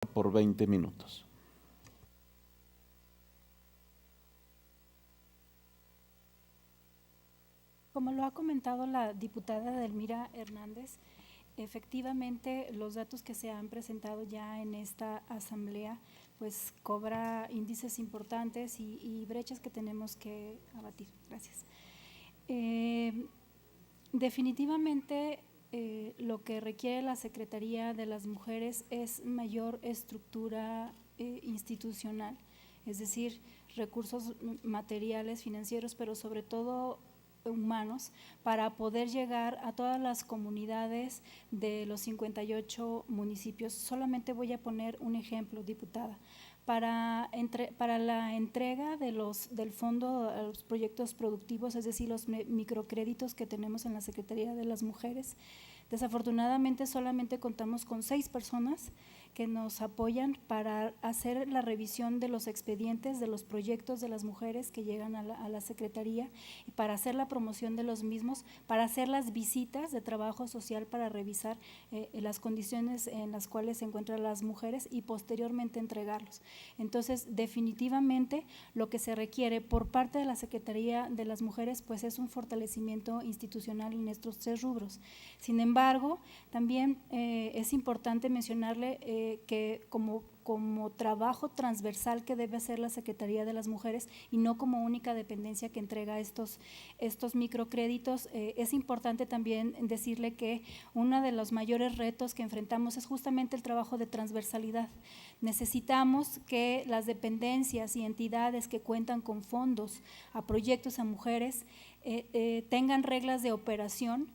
por 20 minutos. Como lo ha comentado la diputada Edelmira Hernández, efectivamente los datos que se han presentado ya en esta asamblea pues cobra índices importantes y brechas que tenemos que abatir. Gracias. Definitivamente lo que requiere la Secretaría de las Mujeres es mayor estructura institucional, es decir, recursos materiales, financieros, pero sobre todo humanos, para poder llegar a todas las comunidades de los 58 municipios. Solamente voy a poner un ejemplo, diputada. Para la entrega del fondo a los proyectos productivos, es decir, los microcréditos que tenemos en la Secretaría de las Mujeres, desafortunadamente solamente contamos con 6 personas que nos apoyan para hacer la revisión de los expedientes de los proyectos de las mujeres que llegan a la Secretaría y para hacer la promoción de los mismos, para hacer las visitas de trabajo social para revisar las condiciones en las cuales se encuentran las mujeres y posteriormente entregarlos. Entonces, definitivamente lo que se requiere por parte de la Secretaría de las Mujeres pues es un fortalecimiento institucional en estos 3 rubros. Sin embargo, también es importante mencionarle que como trabajo transversal que debe hacer la Secretaría de las Mujeres y no como única dependencia que entrega estos microcréditos, es importante también decirle que uno de los mayores retos que enfrentamos es justamente el trabajo de transversalidad. Necesitamos que las dependencias y entidades que cuentan con fondos a proyectos a mujeres tengan reglas de operación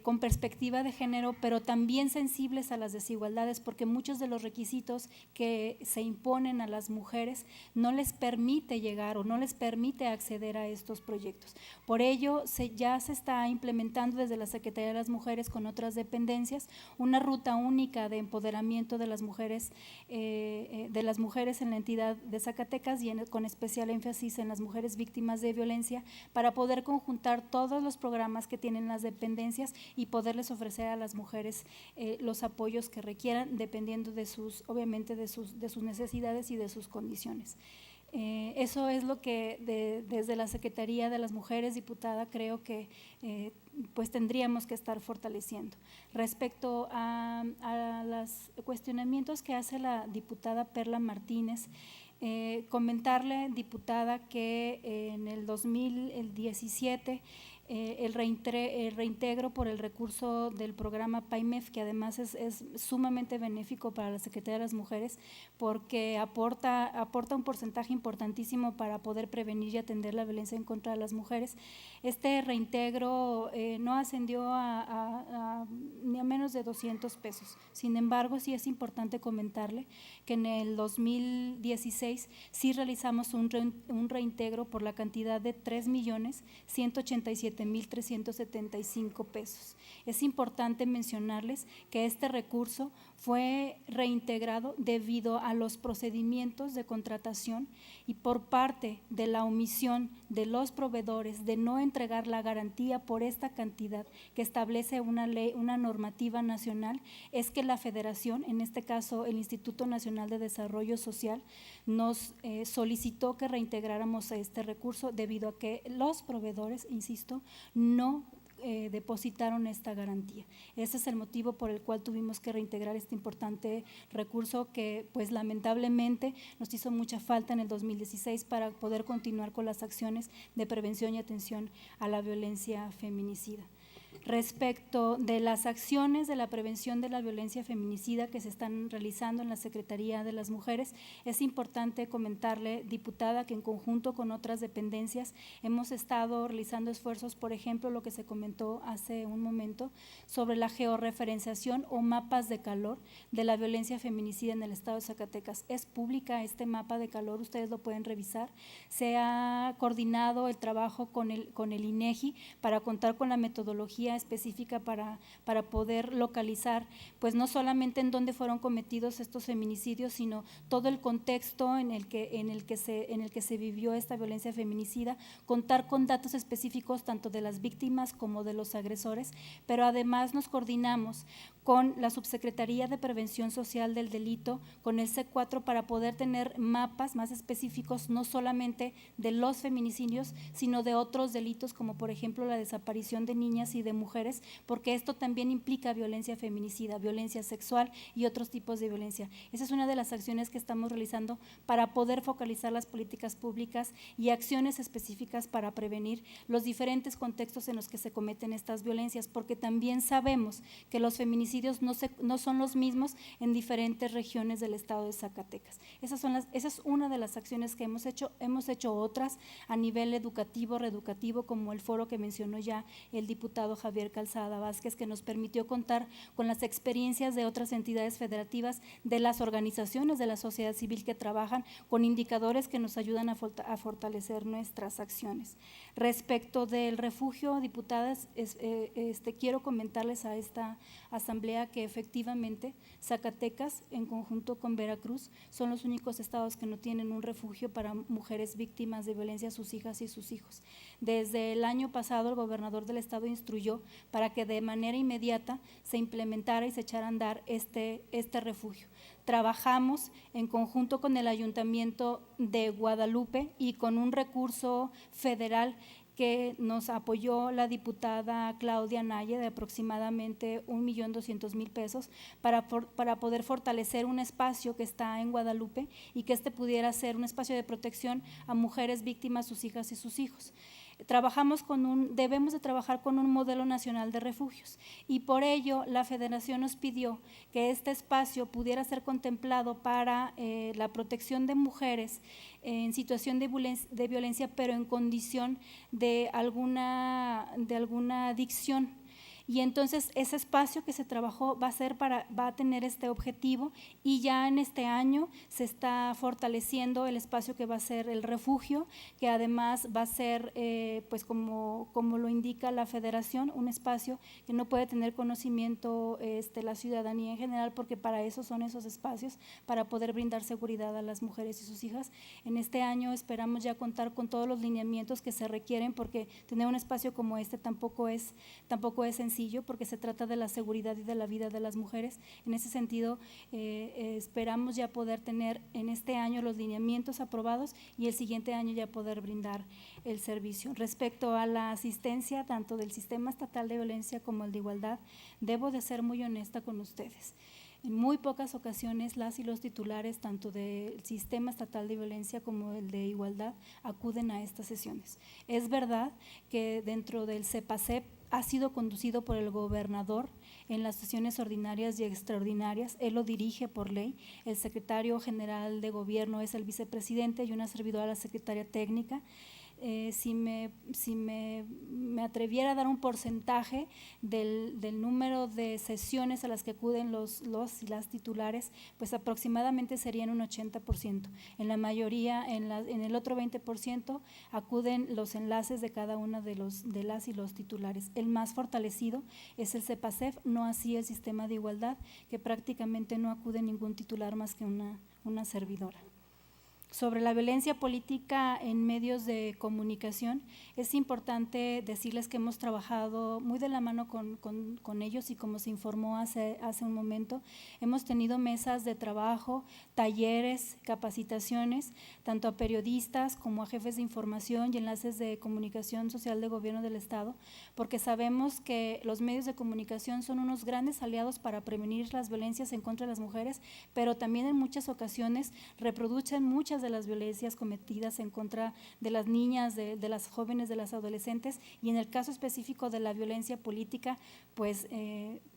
con perspectiva de género, pero también sensibles a las desigualdades, porque muchos de los requisitos que se imponen a las mujeres no les permite llegar o no les permite acceder a estos proyectos. Por ello, ya se está implementando desde la Secretaría de las Mujeres con otras dependencias una ruta única de empoderamiento de las mujeres en la entidad de Zacatecas y con especial énfasis en las mujeres víctimas de violencia, para poder conjuntar todos los programas que tienen las dependencias y poderles ofrecer a las mujeres los apoyos que requieran dependiendo de obviamente de sus necesidades y de sus condiciones. Eso es lo que desde la Secretaría de las Mujeres, diputada, creo que pues tendríamos que estar fortaleciendo. Respecto a los cuestionamientos que hace la diputada Perla Martínez, comentarle, diputada, que en el 2017 el reintegro por el recurso del programa PAIMEF, que además es sumamente benéfico para la Secretaría de las Mujeres porque aporta un porcentaje importantísimo para poder prevenir y atender la violencia en contra de las mujeres. Este reintegro no ascendió ni a menos de 200 pesos. Sin embargo, sí es importante comentarle que en el 2016 sí realizamos un reintegro por la cantidad de 3.187.375 pesos. Es importante mencionarles que este recurso fue reintegrado debido a los procedimientos de contratación y por parte de la omisión de los proveedores de no entregar la garantía por esta cantidad que establece una ley, una normativa nacional, es que la Federación, en este caso el Instituto Nacional de Desarrollo Social, nos solicitó que reintegráramos este recurso debido a que los proveedores, insisto, no depositaron esta garantía. Ese es el motivo por el cual tuvimos que reintegrar este importante recurso que pues lamentablemente nos hizo mucha falta en el 2016 para poder continuar con las acciones de prevención y atención a la violencia feminicida. Respecto de las acciones de la prevención de la violencia feminicida que se están realizando en la Secretaría de las Mujeres, es importante comentarle, diputada, que en conjunto con otras dependencias hemos estado realizando esfuerzos, por ejemplo, lo que se comentó hace un momento sobre la georreferenciación o mapas de calor de la violencia feminicida en el estado de Zacatecas. Es pública este mapa de calor, ustedes lo pueden revisar. Se ha coordinado el trabajo con el INEGI para contar con la metodología metodología específica para poder localizar, pues no solamente en dónde fueron cometidos estos feminicidios, sino todo el contexto en el que se vivió esta violencia feminicida, contar con datos específicos tanto de las víctimas como de los agresores, pero además nos coordinamos con la Subsecretaría de Prevención Social del Delito, con el C4, para poder tener mapas más específicos, no solamente de los feminicidios, sino de otros delitos, como por ejemplo la desaparición de niñas y de mujeres, porque esto también implica violencia feminicida, violencia sexual y otros tipos de violencia. Esa es una de las acciones que estamos realizando para poder focalizar las políticas públicas y acciones específicas para prevenir los diferentes contextos en los que se cometen estas violencias, porque también sabemos que los feminicidios no son los mismos en diferentes regiones del estado de Zacatecas. Esa es una de las acciones que hemos hecho otras a nivel educativo, reeducativo, como el foro que mencionó ya el diputado Javier Calzada Vázquez, que nos permitió contar con las experiencias de otras entidades federativas, de las organizaciones de la sociedad civil que trabajan con indicadores que nos ayudan a fortalecer nuestras acciones. Respecto del refugio, diputadas, quiero comentarles a esta asamblea que efectivamente Zacatecas, en conjunto con Veracruz, son los únicos estados que no tienen un refugio para mujeres víctimas de violencia, sus hijas y sus hijos. Desde el año pasado, el gobernador del estado instruyó para que de manera inmediata se implementara y se echara a andar este refugio. Trabajamos en conjunto con el Ayuntamiento de Guadalupe y con un recurso federal que nos apoyó la diputada Claudia Naye, de aproximadamente 1.200.000 pesos para poder fortalecer un espacio que está en Guadalupe y que pudiera ser un espacio de protección a mujeres víctimas, sus hijas y sus hijos. Debemos de trabajar con un modelo nacional de refugios y por ello la Federación nos pidió que este espacio pudiera ser contemplado para la protección de mujeres en situación de violencia, pero en condición de alguna adicción. Y entonces ese espacio que se trabajó va a tener este objetivo, y ya en este año se está fortaleciendo el espacio que va a ser el refugio, que además va a ser, pues como lo indica la Federación, un espacio que no puede tener conocimiento la ciudadanía en general, porque para eso son esos espacios, para poder brindar seguridad a las mujeres y sus hijas. En este año esperamos ya contar con todos los lineamientos que se requieren, porque tener un espacio como este tampoco es sencillo, porque se trata de la seguridad y de la vida de las mujeres. En ese sentido, esperamos ya poder tener en este año los lineamientos aprobados y el siguiente año ya poder brindar el servicio. Respecto a la asistencia, tanto del Sistema Estatal de Violencia como el de Igualdad, debo de ser muy honesta con ustedes. En muy pocas ocasiones las y los titulares, tanto del Sistema Estatal de Violencia como el de Igualdad, acuden a estas sesiones. Es verdad que dentro del CEPACEP ha sido conducido por el gobernador en las sesiones ordinarias y extraordinarias. Él lo dirige por ley. El secretario general de gobierno es el vicepresidente y una servidora, la secretaria técnica. Si me atreviera a dar un porcentaje del número de sesiones a las que acuden los y las titulares, pues aproximadamente serían un 80%. En la mayoría, en el otro 20%, acuden los enlaces de cada una de las y los titulares. El más fortalecido es el CEPACEF, no así el Sistema de Igualdad, que prácticamente no acude ningún titular más que una servidora. Sobre la violencia política en medios de comunicación, es importante decirles que hemos trabajado muy de la mano con ellos, y como se informó hace un momento, hemos tenido mesas de trabajo, talleres, capacitaciones, tanto a periodistas como a jefes de información y enlaces de comunicación social de gobierno del Estado, porque sabemos que los medios de comunicación son unos grandes aliados para prevenir las violencias en contra de las mujeres, pero también en muchas ocasiones reproducen muchas de las violencias cometidas en contra de las niñas, de las jóvenes, de las adolescentes, y en el caso específico de la violencia política, pues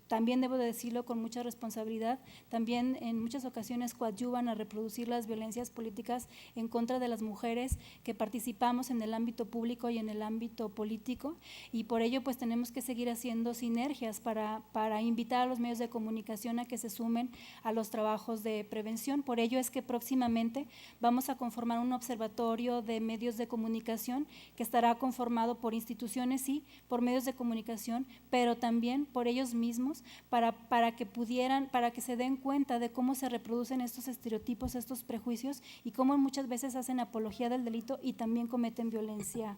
también debo de decirlo con mucha responsabilidad, también en muchas ocasiones coadyuvan a reproducir las violencias políticas en contra de las mujeres que participamos en el ámbito público y en el ámbito político, y por ello pues tenemos que seguir haciendo sinergias para invitar a los medios de comunicación a que se sumen a los trabajos de prevención. Por ello es que próximamente vamos a conformar un observatorio de medios de comunicación que estará conformado por instituciones, sí, por medios de comunicación, pero también por ellos mismos, para que se den cuenta de cómo se reproducen estos estereotipos, estos prejuicios, y cómo muchas veces hacen apología del delito y también cometen violencia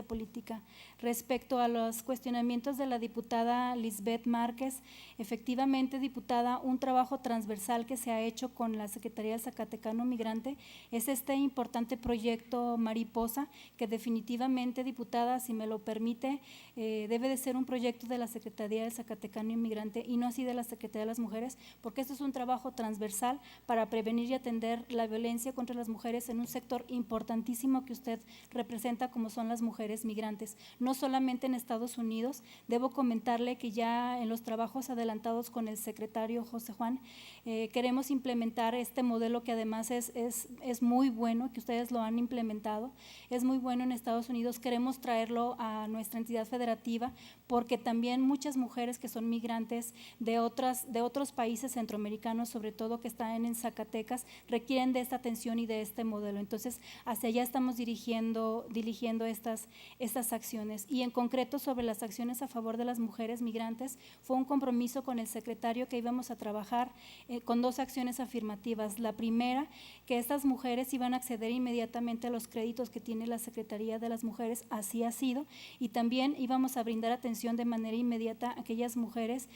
política. Respecto a los cuestionamientos de la diputada Lisbeth Márquez, efectivamente, diputada, un trabajo transversal que se ha hecho con la Secretaría del Zacatecano Migrante es este importante proyecto Mariposa, que definitivamente, diputada, si me lo permite, debe de ser un proyecto de la Secretaría del Zacatecano Migrante y no así de la Secretaría de las Mujeres, porque esto es un trabajo transversal para prevenir y atender la violencia contra las mujeres en un sector importantísimo que usted representa, como son las mujeres migrantes, no solamente en Estados Unidos. Debo comentarle que ya en los trabajos adelantados con el secretario José Juan, queremos implementar este modelo que además es muy bueno, que ustedes lo han implementado, es muy bueno en Estados Unidos. Queremos traerlo a nuestra entidad federativa porque también muchas mujeres que son migrantes de otros países centroamericanos, sobre todo que están en Zacatecas, requieren de esta atención y de este modelo. Entonces, hacia allá estamos dirigiendo estas acciones. Y en concreto sobre las acciones a favor de las mujeres migrantes, fue un compromiso con el secretario que íbamos a trabajar con 2 acciones afirmativas. La primera, que estas mujeres iban a acceder inmediatamente a los créditos que tiene la Secretaría de las Mujeres, así ha sido, y también íbamos a brindar atención de manera inmediata a aquellas mujeres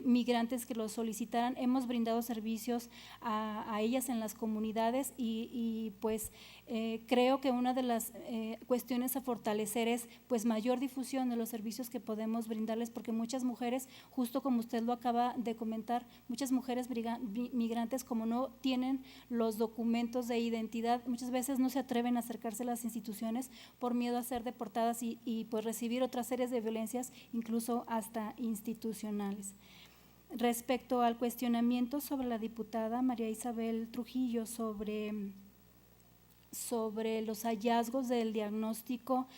migrantes que lo solicitaran. Hemos brindado servicios a ellas en las comunidades y pues creo que una de las cuestiones a fortalecer es pues mayor difusión de los servicios que podemos brindarles, porque muchas mujeres, justo como usted lo acaba de comentar, muchas mujeres migrantes, como no tienen los documentos de identidad, muchas veces no se atreven a acercarse a las instituciones por miedo a ser deportadas y pues recibir otras series de violencias, incluso hasta institucionales. Respecto al cuestionamiento sobre la diputada María Isabel Trujillo sobre los hallazgos del diagnóstico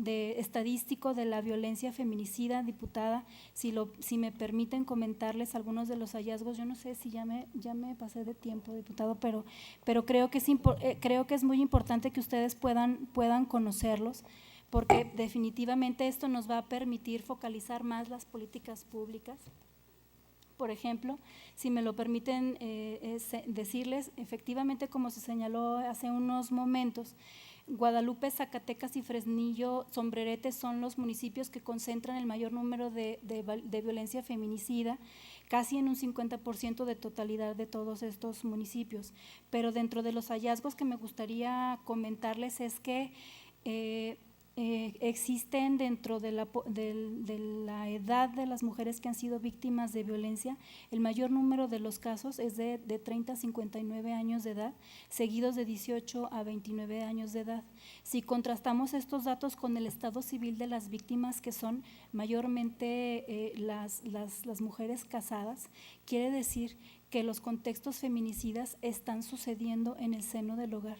estadístico de la violencia feminicida, diputada, si me permiten comentarles algunos de los hallazgos. Yo no sé si ya me pasé de tiempo, diputado, pero creo que es muy importante que ustedes puedan conocerlos, porque definitivamente esto nos va a permitir focalizar más las políticas públicas. Por ejemplo, si me lo permiten decirles, efectivamente, como se señaló hace unos momentos, Guadalupe, Zacatecas y Fresnillo, Sombrerete son los municipios que concentran el mayor número de violencia feminicida, casi en un 50% de totalidad de todos estos municipios. Pero dentro de los hallazgos que me gustaría comentarles es que existen dentro de la edad de las mujeres que han sido víctimas de violencia, el mayor número de los casos es de 30 a 59 años de edad, seguidos de 18 a 29 años de edad. Si contrastamos estos datos con el estado civil de las víctimas, que son mayormente las mujeres casadas, quiere decir que los contextos feminicidas están sucediendo en el seno del hogar,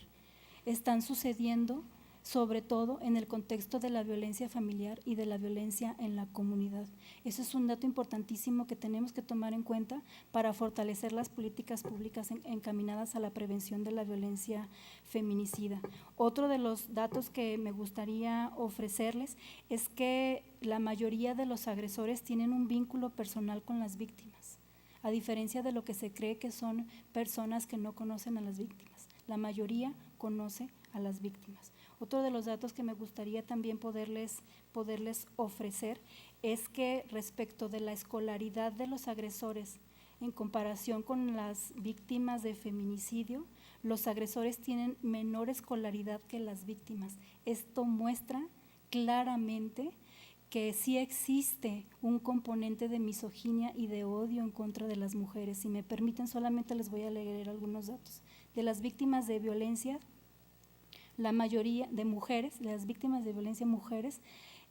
están sucediendo sobre todo en el contexto de la violencia familiar y de la violencia en la comunidad. Eso es un dato importantísimo que tenemos que tomar en cuenta para fortalecer las políticas públicas encaminadas a la prevención de la violencia feminicida. Otro de los datos que me gustaría ofrecerles es que la mayoría de los agresores tienen un vínculo personal con las víctimas, a diferencia de lo que se cree que son personas que no conocen a las víctimas. La mayoría conoce a las víctimas. Otro de los datos que me gustaría también poderles ofrecer es que respecto de la escolaridad de los agresores en comparación con las víctimas de feminicidio, los agresores tienen menor escolaridad que las víctimas. Esto muestra claramente que sí existe un componente de misoginia y de odio en contra de las mujeres. Si me permiten, solamente les voy a leer algunos datos. De las víctimas de violencia, la mayoría de mujeres, las víctimas de violencia mujeres,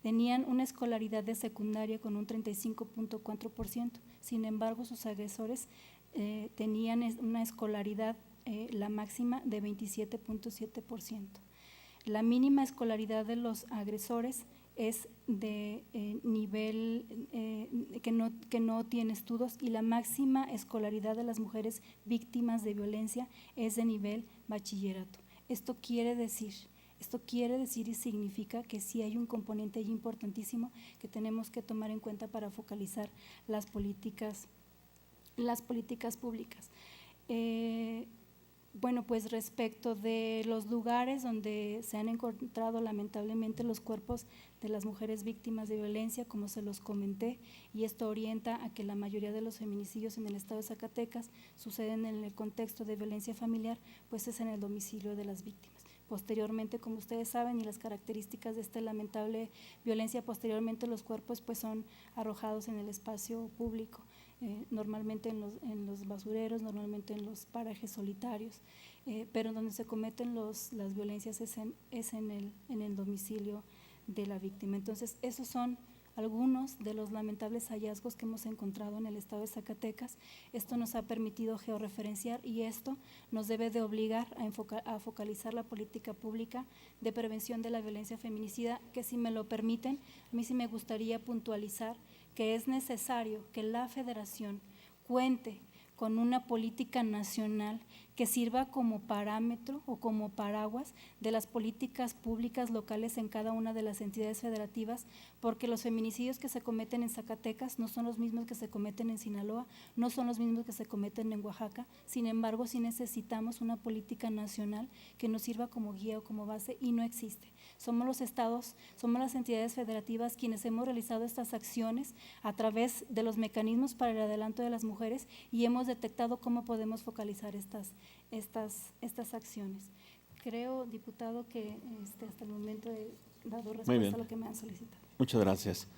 tenían una escolaridad de secundaria con un 35.4%. Sin embargo, sus agresores tenían una escolaridad, la máxima, de 27.7%. La mínima escolaridad de los agresores es de nivel que no tiene estudios, y la máxima escolaridad de las mujeres víctimas de violencia es de nivel bachillerato. Esto quiere decir y significa que sí hay un componente ahí importantísimo que tenemos que tomar en cuenta para focalizar las políticas públicas. Bueno, pues respecto de los lugares donde se han encontrado lamentablemente los cuerpos de las mujeres víctimas de violencia, como se los comenté, y esto orienta a que la mayoría de los feminicidios en el estado de Zacatecas suceden en el contexto de violencia familiar, pues es en el domicilio de las víctimas. Posteriormente, como ustedes saben, y las características de esta lamentable violencia, posteriormente los cuerpos pues son arrojados en el espacio público, normalmente en los basureros, normalmente en los parajes solitarios, pero donde se cometen las violencias es en el domicilio de la víctima. Entonces, esos son algunos de los lamentables hallazgos que hemos encontrado en el estado de Zacatecas. Esto nos ha permitido georreferenciar, y esto nos debe de obligar a focalizar la política pública de prevención de la violencia feminicida, que, si me lo permiten, a mí sí me gustaría puntualizar que es necesario que la Federación cuente con una política nacional que sirva como parámetro o como paraguas de las políticas públicas locales en cada una de las entidades federativas, porque los feminicidios que se cometen en Zacatecas no son los mismos que se cometen en Sinaloa, no son los mismos que se cometen en Oaxaca. Sin embargo, sí necesitamos una política nacional que nos sirva como guía o como base, y no existe. Somos los estados, somos las entidades federativas quienes hemos realizado estas acciones a través de los mecanismos para el adelanto de las mujeres, y hemos detectado cómo podemos focalizar estas acciones. Creo, diputado, que hasta el momento he dado respuesta a lo que me han solicitado. Muchas gracias.